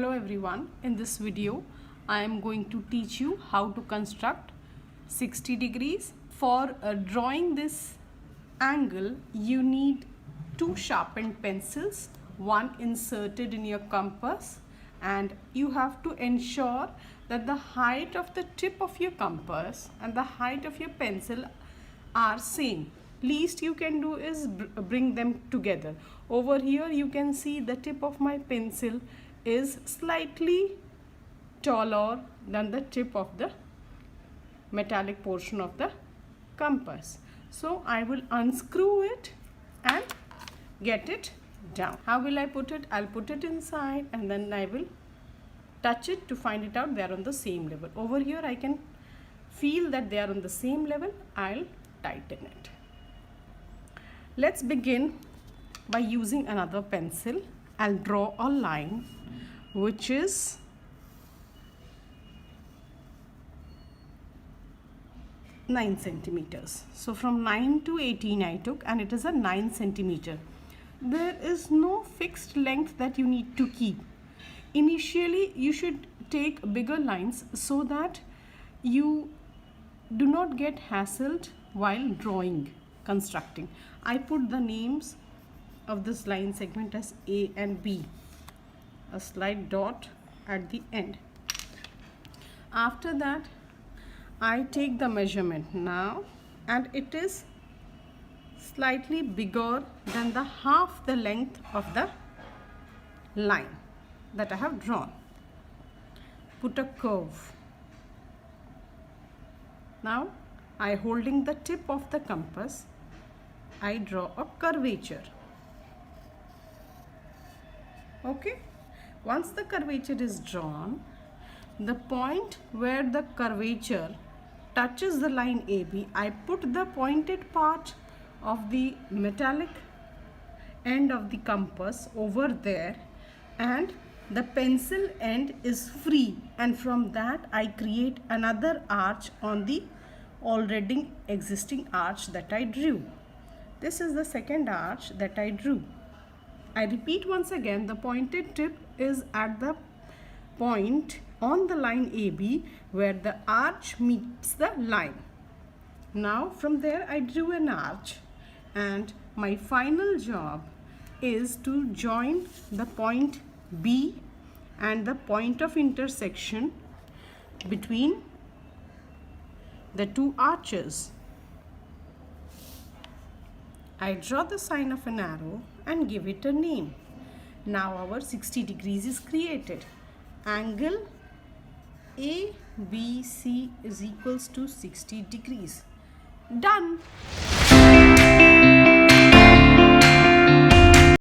Hello everyone, in this video I am going to teach you how to construct 60 degrees. For drawing this angle you need two sharpened pencils, one inserted in your compass, and you have to ensure that the height of the tip of your compass and the height of your pencil are same. Least you can do is bring them together. Over here you can see the tip of my pencil is slightly taller than the tip of the metallic portion of the compass. So I will unscrew it and get it down. How will I put it? I'll put it inside and then I will touch it to find it out they are on the same level. Over here I can feel that they are on the same level. I'll tighten it. Let's begin by using another pencil. I'll draw a line which is nine centimeters. So from 9 to 18 I took, and it is a 9 centimeter. There is no fixed length that you need to keep. Initially you should take bigger lines so that you do not get hassled while drawing, constructing. I put the names of this line segment as A and B, a slight dot at the end. After that I take the measurement now, and it is slightly bigger than the half the length of the line that I have drawn. Put a curve. Now I, holding the tip of the compass, I draw a curvature. Okay, once the curvature is drawn, the point where the curvature touches the line AB, I put the pointed part of the metallic end of the compass over there, and the pencil end is free, and from that I create another arch on the already existing arch that I drew. This is the second arch that I drew. I repeat once again, the pointed tip is at the point on the line AB where the arch meets the line. Now from there I drew an arch, and my final job is to join the point B and the point of intersection between the two arches. I draw the sign of an arrow and give it a name. Now our 60 degrees is created. Angle ABC is equals to 60 degrees. Done.